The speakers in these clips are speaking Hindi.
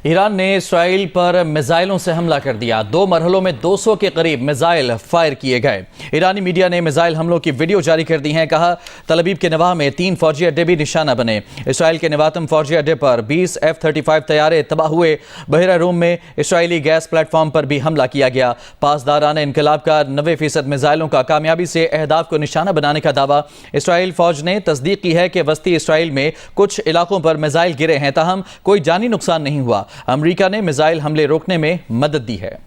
ईरान ने इसराइल पर मिसाइलों से हमला कर दिया। 2 मरहलों में 200 के करीब मिसाइल फायर किए गए। ईरानी मीडिया ने मिसाइल हमलों की वीडियो जारी कर दी है। कहा, तल-अवीव के नवाह में 3 फौजी अड्डे भी निशाना बने। इसराइल के नवातम फौजी अड्डे पर 20 F-35 तैयारे तबाह हुए। बहरा रूम में इसराइली गैस प्लेटफॉर्म पर भी हमला किया गया। पासदारान इनकलाब का 90% मिसाइलों का कामयाबी से अहदाफ को निशाना बनाने का दावा। इसराइल फौज ने तस्दीक की है कि वस्ती इसराइल में कुछ इलाकों पर मिसाइल गिरे हैं, ताहम कोई जानी नुकसान नहीं हुआ। अमेरिका ने मिसाइल हमले रोकने में मदद दी है।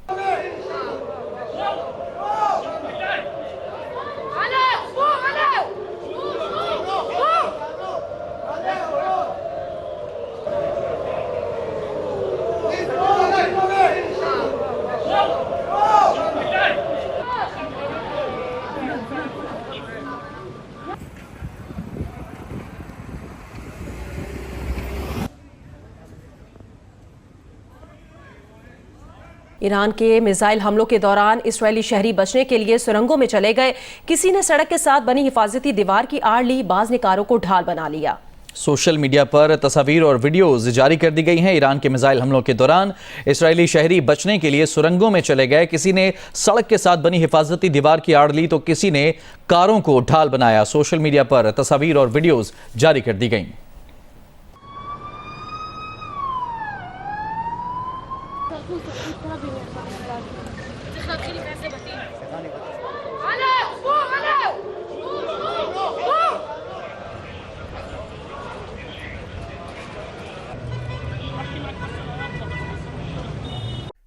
ईरान के मिसाइल हमलों के दौरान इस्राएली शहरी बचने के लिए सुरंगों में चले गए। किसी ने सड़क के साथ बनी हिफाजती दीवार की आड़ ली, बाज ने कारों को ढाल बना लिया। सोशल मीडिया पर तस्वीर और वीडियोज जारी कर दी गई हैं। ईरान के मिसाइल हमलों के दौरान इस्राएली शहरी बचने के लिए सुरंगों में चले गए। किसी ने सड़क के साथ बनी हिफाजती दीवार की आड़ ली तो किसी ने कारों को ढाल बनाया। सोशल मीडिया पर तस्वीर और वीडियोज जारी कर दी गई।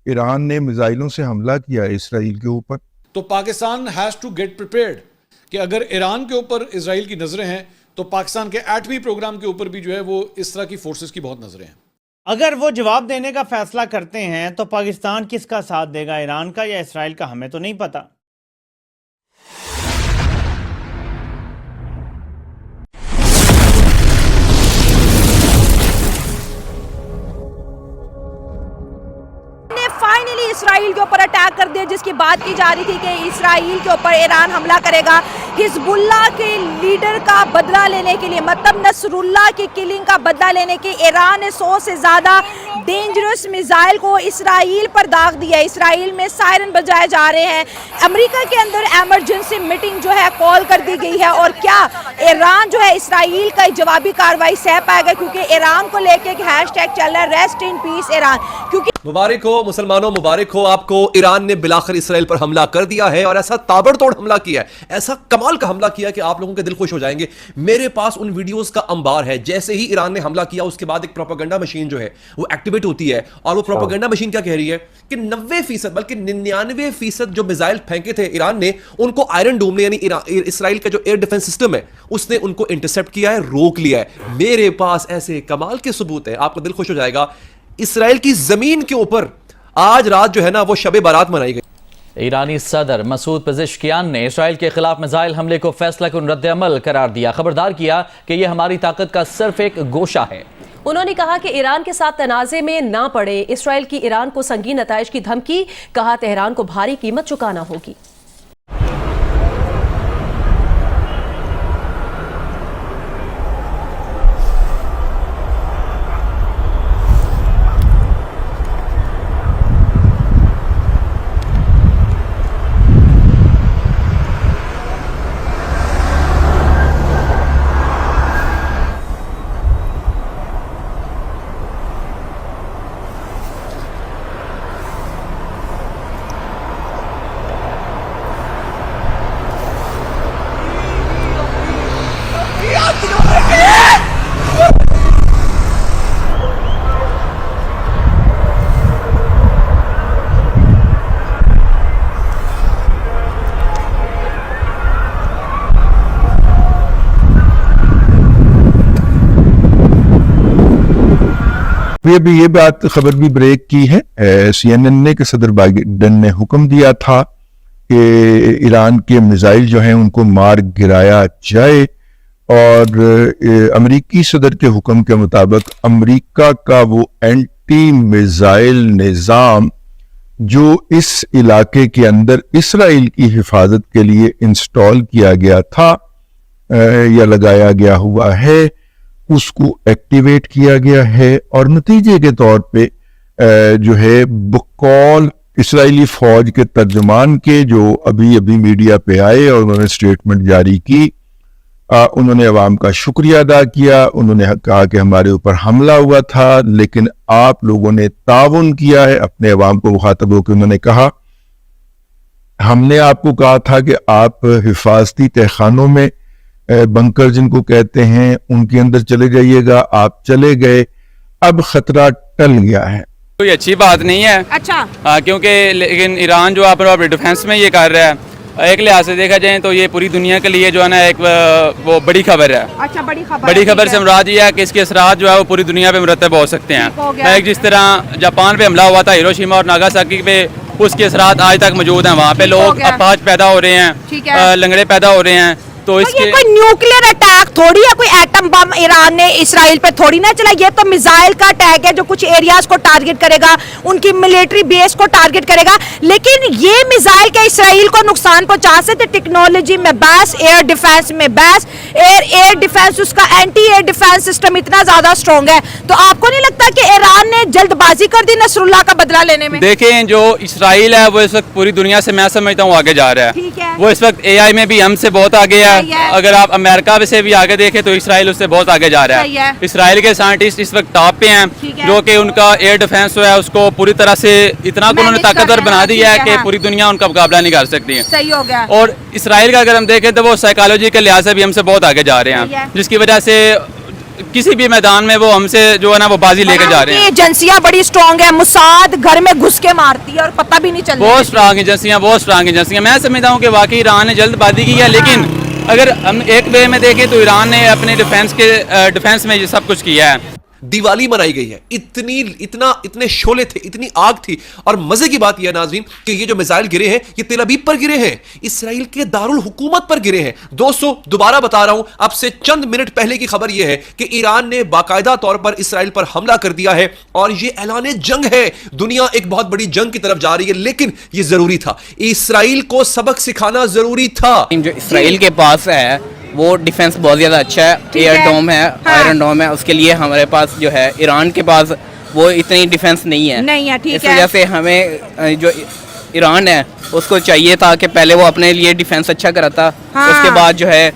ईरान ने मिसाइलों से हमला किया इसराइल के ऊपर, तो Pakistan has to get prepared कि अगर ईरान के ऊपर इजराइल की नजरें हैं तो पाकिस्तान के एटमी प्रोग्राम के ऊपर भी जो है वो इस तरह की फोर्सेस की बहुत नजरें हैं। अगर वो जवाब देने का फैसला करते हैं तो पाकिस्तान किसका साथ देगा, ईरान का या इसराइल का, हमें तो नहीं पता। फाइनली इसराइल के ऊपर अटैक कर दिया, जिसकी बात की जा रही थी कि इसराइल के ऊपर ईरान हमला करेगा हिजबुल्लाह के लीडर का बदला लेने के लिए, मतलब नसरुल्लाह की किलिंग का बदला लेने के। ईरान ने 100 से ज़्यादा डेंजरस मिसाइल को इसराइल पर दाग दिया। इसराइल में सायरन बजाए जा रहे हैं। अमेरिका के अंदर एमरजेंसी मीटिंग जो है कॉल कर दी गई है। और क्या ईरान जो है इसराइल का जवाबी कार्रवाई सह पाएगा, क्योंकि ईरान को लेके एक हैशटैग चल रहा है, रेस्ट इन पीस ईरान। क्योंकि मुबारक हो मुसलमानों, मुबारक हो आपको, ईरान ने बिलाखिर इसराइल पर हमला कर दिया है और ऐसा ताबड़तोड़ हमला किया है, ऐसा कमाल का हमला किया कि आप लोगों के दिल खुश हो जाएंगे। मेरे पास उन वीडियोस का अंबार है। जैसे ही ईरान ने हमला किया उसके बाद एक प्रोपेगेंडा मशीन जो है वो एक्टिवेट होती है और वो प्रोपेगेंडा मशीन क्या कह रही है कि 90% बल्कि 99% जो मिसाइल फेंके थे ईरान ने, उनको आयरन डोम ने यानी इसराइल का जो एयर डिफेंस सिस्टम है उसने उनको इंटरसेप्ट किया है, रोक लिया है। मेरे पास ऐसे कमाल के सबूत है, आपका दिल खुश हो जाएगा। इसराइल की जमीन के ऊपर आज रात जो है ना वो शबे बारात मनाई गई। ईरानी सदर मसूद पेज़ेश्कियान ने इसराइल के खिलाफ मिसाइल हमले को फैसला कुन रद्द-ए-अमल करार दिया। खबरदार किया कि यह हमारी ताकत का सिर्फ एक गोशा है। उन्होंने कहा कि ईरान के साथ तनाज़े में ना पड़े। इसराइल की ईरान को संगीन नताइज की धमकी, कहा तेहरान को भारी कीमत चुकाना होगी। अभी ये बात खबर भी ब्रेक की है CNN ने कि सदर बाइडेन ने हुक्म दिया था कि ईरान के मिसाइल जो हैं उनको मार गिराया जाए और अमेरिकी सदर के हुक्म के मुताबिक अमेरिका का वो एंटी मिसाइल निज़ाम जो इस इलाके के अंदर इसराइल की हिफाजत के लिए इंस्टॉल किया गया था या लगाया गया हुआ है, उसको एक्टिवेट किया गया है और नतीजे के तौर पे जो है बकौल इसराइली फौज के तर्जुमान के, जो अभी अभी मीडिया पे आए और उन्होंने स्टेटमेंट जारी की, उन्होंने अवाम का शुक्रिया अदा किया। उन्होंने कहा कि हमारे ऊपर हमला हुआ था लेकिन आप लोगों ने ताउन किया है। अपने अवाम को मुखातब होकर उन्होंने कहा, हमने आपको कहा था कि आप हिफाजती तहखानों में, बंकर जिनको कहते हैं, उनके अंदर चले जाइएगा। आप चले गए, अब खतरा टल गया है। कोई अच्छी बात नहीं है। अच्छा। क्योंकि लेकिन ईरान जो अपने डिफेंस में ये कर रहा है, एक लिहाज से देखा जाए तो ये पूरी दुनिया के लिए जो है ना एक वो बड़ी खबर है। अच्छा, बड़ी खबर से मुराद ये है कि इसके असरात जो है वो पूरी दुनिया पे मुरतब हो सकते हैं। एक जिस तरह जापान पे हमला हुआ था हिरोशिमा और नागासाकी पे, उसके असरात आज तक मौजूद हैं। वहाँ पे लोग अपाहज पैदा हो रहे हैं, लंगड़े पैदा हो रहे हैं। तो इसके ये कोई न्यूक्लियर अटैक थोड़ी है, कोई एटम बम ईरान ने इसराइल पे थोड़ी ना चला। ये तो मिसाइल का अटैक है जो कुछ एरियाज को टारगेट करेगा, उनकी मिलिट्री बेस को टारगेट करेगा। लेकिन ये मिसाइल के इसराइल को नुकसान पहुंचा सकते। टेक्नोलॉजी में बहस, एयर डिफेंस में बहस, एयर डिफेंस, उसका एंटी एयर डिफेंस सिस्टम इतना ज्यादा स्ट्रॉन्ग है। तो आपको नहीं लगता कि ईरान ने जल्दबाजी कर दी नसरुल्लाह का बदला लेने में? देखें, जो इसराइल है वो इस वक्त पूरी दुनिया से मैं समझता हूँ आगे जा रहा है। वो इस वक्त AI में भी हमसे बहुत आगे है। अगर आप अमेरिका से भी आगे देखें तो इसराइल उससे बहुत आगे जा रहा है। इसराइल के साइंटिस्ट इस वक्त टॉप पे हैं, जो कि उनका एयर डिफेंस जो है उसको पूरी तरह से इतना उन्होंने ताकतवर बना दिया है कि पूरी दुनिया उनका मुकाबला नहीं कर सकती है। सही हो गया। और इसराइल का अगर हम देखें तो वो साइकोलॉजी के लिहाज से भी हमसे बहुत आगे जा रहे हैं, जिसकी वजह से किसी भी मैदान में वो हमसे जो है ना वो बाजी लेकर जा रहे हैं। एजेंसियां बड़ी स्ट्रॉन्ग है, मुसाद घर में घुस के मारती है और पता भी नहीं चलता। बहुत स्ट्रॉन्ग एजेंसियां। मैं समझता हूँ कि वाकई ईरान ने जल्दबाजी की है, लेकिन अगर हम एक वे में देखें तो ईरान ने अपने डिफेंस में ये सब कुछ किया है। दिवाली मनाई गई है, इतने शोले थे, इतनी आग थी। और मजे की बात यह नाज़रीन कि ये जो मिसाइल गिरे हैं ये तेल अवीव पर गिरे हैं, इसराइल के दारुल हुकूमत पर गिरे हैं। दोस्तों, दोबारा बता रहा हूं, अब से चंद मिनट पहले की खबर यह है कि ईरान ने बाकायदा तौर पर इसराइल पर हमला कर दिया है और ये ऐलान जंग है। दुनिया एक बहुत बड़ी जंग की तरफ जा रही है, लेकिन यह जरूरी था, इसराइल को सबक सिखाना जरूरी था। जो इसराइल के पास है वो डिफेंस बहुत ज़्यादा अच्छा है, एयर डोम है, आयरन डोम है। उसके लिए हमारे पास जो है ईरान के पास वो इतनी डिफेंस नहीं है। इस वजह से हमें जो ईरान है उसको चाहिए था कि पहले वो अपने लिए डिफेंस अच्छा कराता, उसके बाद जो है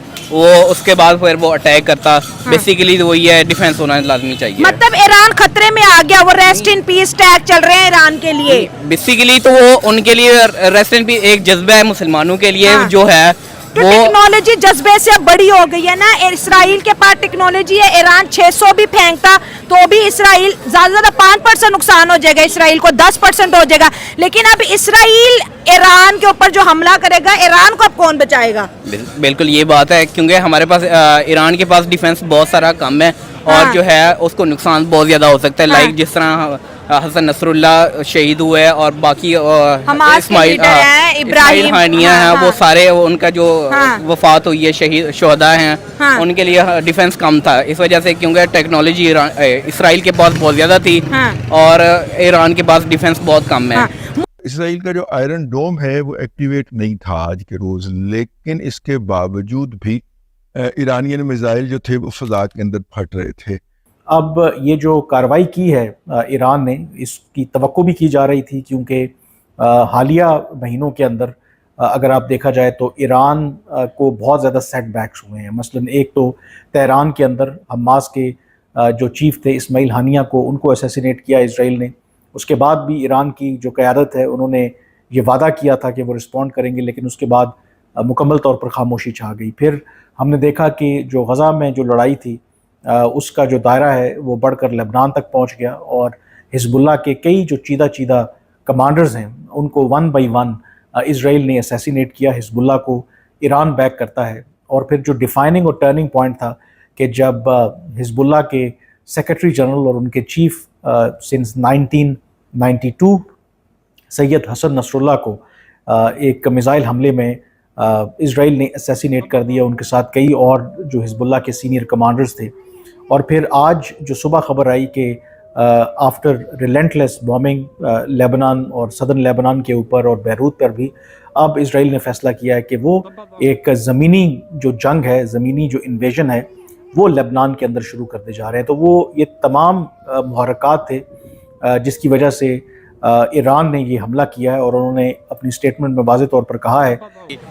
उसके बाद फिर वो अटैक करता। बेसिकली तो वही है, डिफेंस होना लाजमी चाहिए। मतलब ईरान खतरे में आ गया, वो रेस्ट इन पीस टैग चल रहे हैं ईरान के लिए। बेसिकली तो वो उनके लिए रेस्ट इन पीस एक जज्बा है मुसलमानों के लिए जो है तो टेक्नोलॉजी जज्बे से बड़ी हो गई है ना। इसराइल के पास टेक्नोलॉजी है, ईरान 600 भी फेंकता तो भी इसराइल ज्यादा 5% नुकसान हो जाएगा, इसराइल को 10% हो जाएगा। लेकिन अब इसराइल ईरान के ऊपर जो हमला करेगा, ईरान को अब कौन बचाएगा? बिल्कुल ये बात है, क्योंकि हमारे पास ईरान के पास डिफेंस बहुत सारा कम है और जो है उसको नुकसान बहुत ज्यादा हो सकता है। लाइक जिस तरह हसन नसरुल्लाह शहीद हुए और बाकी इब्राहिम हानिया हैं, वो सारे उनका जो वफात हुई है, शहीद शोहदा हैं, उनके लिए डिफेंस कम था इस वजह से, क्योंकि टेक्नोलॉजी इसराइल के पास बहुत ज़्यादा थी और ईरान के पास डिफेंस बहुत कम है। इसराइल का जो आयरन डोम है वो एक्टिवेट नहीं था आज के रोज़, लेकिन इसके बावजूद भी ईरानियन मिसाइल जो थे वो फ़ज़ा के अंदर फट रहे थे। अब ये जो कार्रवाई की है ईरान ने, इसकी तवक्को भी की जा रही थी, क्योंकि हालिया महीनों के अंदर अगर आप देखा जाए तो ईरान को बहुत ज़्यादा सेटबैक्स हुए हैं। मसलन एक तो तेहरान के अंदर हमास के जो चीफ थे इस्माइल हानिया को, उनको असैसिनेट किया इसराइल ने। उसके बाद भी ईरान की जो क़यादत है उन्होंने ये वादा किया था कि वो रिस्पॉन्ड करेंगे, लेकिन उसके बाद मुकम्मल तौर पर खामोशी छा गई। फिर हमने देखा कि जो गज़ा में जो लड़ाई थी उसका जो दायरा है वो बढ़कर लेबनान तक पहुंच गया और हिजबुल्लाह के कई जो चीदा कमांडर्स हैं उनको वन बाई वन इसराइल ने असैसिनेट किया। हिजबुल्लाह को ईरान बैक करता है। और फिर जो डिफाइनिंग और टर्निंग पॉइंट था कि जब हिजबुल्लाह के सेक्रेटरी जनरल और उनके chief since 1992 Sayyed Hassan Nasrallah को एक मिसाइल हमले में इसराइल ने असैसिनेट कर दिया, उनके साथ कई और जो हिजबुल्लाह के सीनियर कमांडर्स थे। और फिर आज जो सुबह खबर आई कि आफ्टर रिलेंटलेस बॉम्बिंग लेबनान और सदर्न लेबनान के ऊपर और बैरूत पर भी, अब इसराइल ने फैसला किया है कि वो एक ज़मीनी जो जंग है, ज़मीनी जो इन्वेजन है, वो लेबनान के अंदर शुरू करते जा रहे हैं। तो वो ये तमाम मुहर्रकात थे जिसकी वजह से ईरान ने ये हमला किया है। और उन्होंने अपनी स्टेटमेंट में वाज़ेह तौर पर कहा है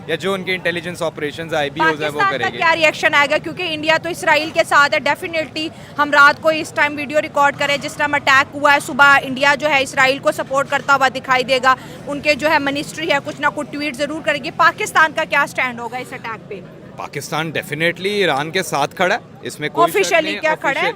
या जो उनके इंटेलिजेंस ऑपरेशंस आईबीओज है वो पाकिस्तान का करेंगे। क्या रिएक्शन आएगा, क्योंकि इंडिया तो इसराइल के साथ है। डेफिनेटली हम रात को इस टाइम वीडियो रिकॉर्ड करें जिस टाइम अटैक हुआ है, सुबह इंडिया जो है इसराइल को सपोर्ट करता हुआ दिखाई देगा। उनके जो है मिनिस्ट्री है कुछ ना कुछ ट्वीट जरूर करेगी। पाकिस्तान का क्या स्टैंड होगा इस अटैक पे? पाकिस्तान डेफिनेटली ईरान के साथ खड़ा है, इसमें कोई शक Officially नहीं। क्या खड़ा है?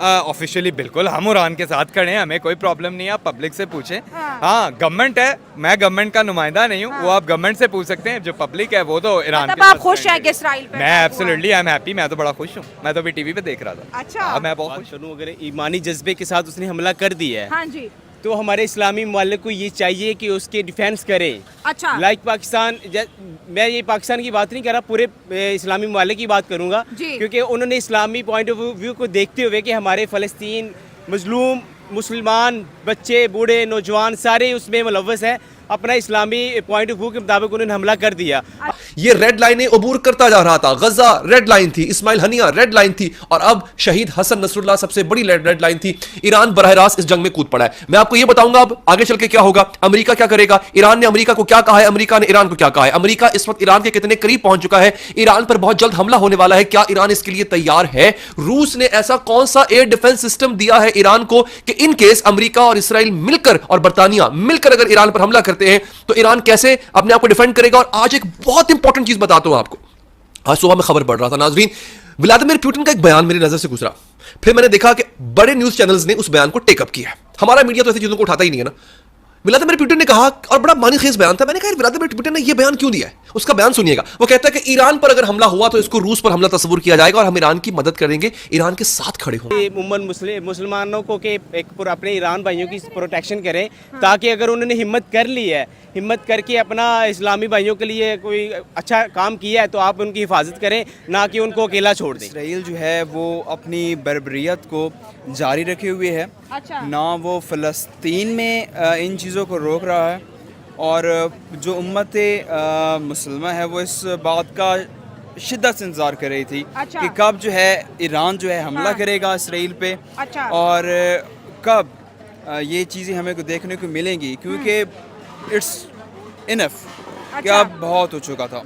ऑफिशियली बिल्कुल हम ईरान के साथ खड़े हैं, हमें कोई प्रॉब्लम नहीं है। आप पब्लिक से पूछें। हाँ गवर्नमेंट है, मैं गवर्नमेंट का नुमाइंदा नहीं हूँ, वो आप गवर्नमेंट से पूछ सकते हैं। जो पब्लिक है वो तो ईरान मतलब के आप साथ खुश खड़े हैं कि इसराइल पे मैं attack हुआ है? एब्सोल्युटली आई एम हैप्पी, मैं तो बड़ा खुश हूँ। मैं तो अभी टीवी पे देख रहा था। अच्छा। हाँ, मैं बहुत खुश करूँ अगर ईमानी जज्बे के साथ उसने हमला कर दिया है हाँ जी। तो हमारे इस्लामी ममालिक को ये चाहिए कि उसके डिफेंस करें। अच्छा। लाइक पाकिस्तान, मैं ये पाकिस्तान की बात नहीं कर रहा, पूरे इस्लामी ममालिक की बात करूंगा, जी। क्योंकि उन्होंने इस्लामी पॉइंट ऑफ व्यू को देखते हुए कि हमारे फ़लस्तीन मजलूम मुसलमान बच्चे बूढ़े नौजवान सारे उसमें मुलव्वस हैं, अपना इस्लामी पॉइंट ऑफ व्यू के मुताबिक उन्होंने हमला कर दिया। ये रेड लाइनें अबूर करता जा रहा था। गजा रेड लाइन थी, इस्माइल हनिया रेड लाइन थी, और अब शहीद हसन नसरुल्लाह सबसे बड़ी रेड लाइन थी। ईरान बरह रास्त इस जंग में कूद पड़ा है। मैं आपको ये बताऊंगा अब आगे चल के क्या होगा, अमेरिका क्या करेगा, ईरान ने अमेरिका को क्या कहा है, अमेरिका ने ईरान को क्या कहा है, अमेरिका इस वक्त ईरान के कितने करीब पहुंच चुका है, ईरान पर बहुत जल्द हमला होने वाला है, क्या ईरान इसके लिए तैयार है, रूस ने ऐसा कौन सा एयर डिफेंस सिस्टम दिया है ईरान को कि इन केस अमेरिका और इसराइल मिलकर और बरतानिया मिलकर अगर ईरान पर हमला करते हैं तो ईरान कैसे अपने आप को डिफेंड करेगा। और आज एक बहुत इंपॉर्टेंट चीज बताता हूं आपको। आज सुबह में खबर पढ़ रहा था नाजरीन, व्लादिमीर पुतिन का एक बयान मेरी नजर से गुजरा, फिर मैंने देखा कि बड़े न्यूज चैनल्स ने उस बयान को टेकअप किया। हमारा मीडिया तो ऐसी चीजों को उठाता ही नहीं है ना। व्लादिमीर पुतिन ने कहा, और बड़ा मानीखेज बयान था, मैंने कहा व्लादिमीर पुतिन ने यह बयान क्यों दिया है, उसका बयान सुनिएगा। वो कहता है कि ईरान पर अगर हमला हुआ तो इसको रूस पर हमला तस्वुर किया जाएगा और हम ईरान की मदद करेंगे, ईरान के साथ खड़े होंगे। उम्मन मुसलमानों को के एक अपने ईरान भाइयों की प्रोटेक्शन करें, ताकि अगर उन्होंने हिम्मत कर ली है, हिम्मत करके अपना इस्लामी भाइयों के लिए कोई अच्छा काम किया है, तो आप उनकी हिफाजत करें, ना कि उनको अकेला छोड़ दें। इसराइल जो है वो अपनी बर्बरियत को जारी रखे हुए है। अच्छा। ना वो फ़लस्तीन में इन चीज़ों को रोक रहा है, और जो उम्मत मुसलमान है वो इस बात का शिद्दत से इंतज़ार कर रही थी। अच्छा। कि कब जो है ईरान जो है हमला करेगा इसराइल पे। अच्छा। और कब ये चीज़ें हमें को देखने को मिलेंगी, क्योंकि इट्स इनफ कि अब बहुत हो चुका था।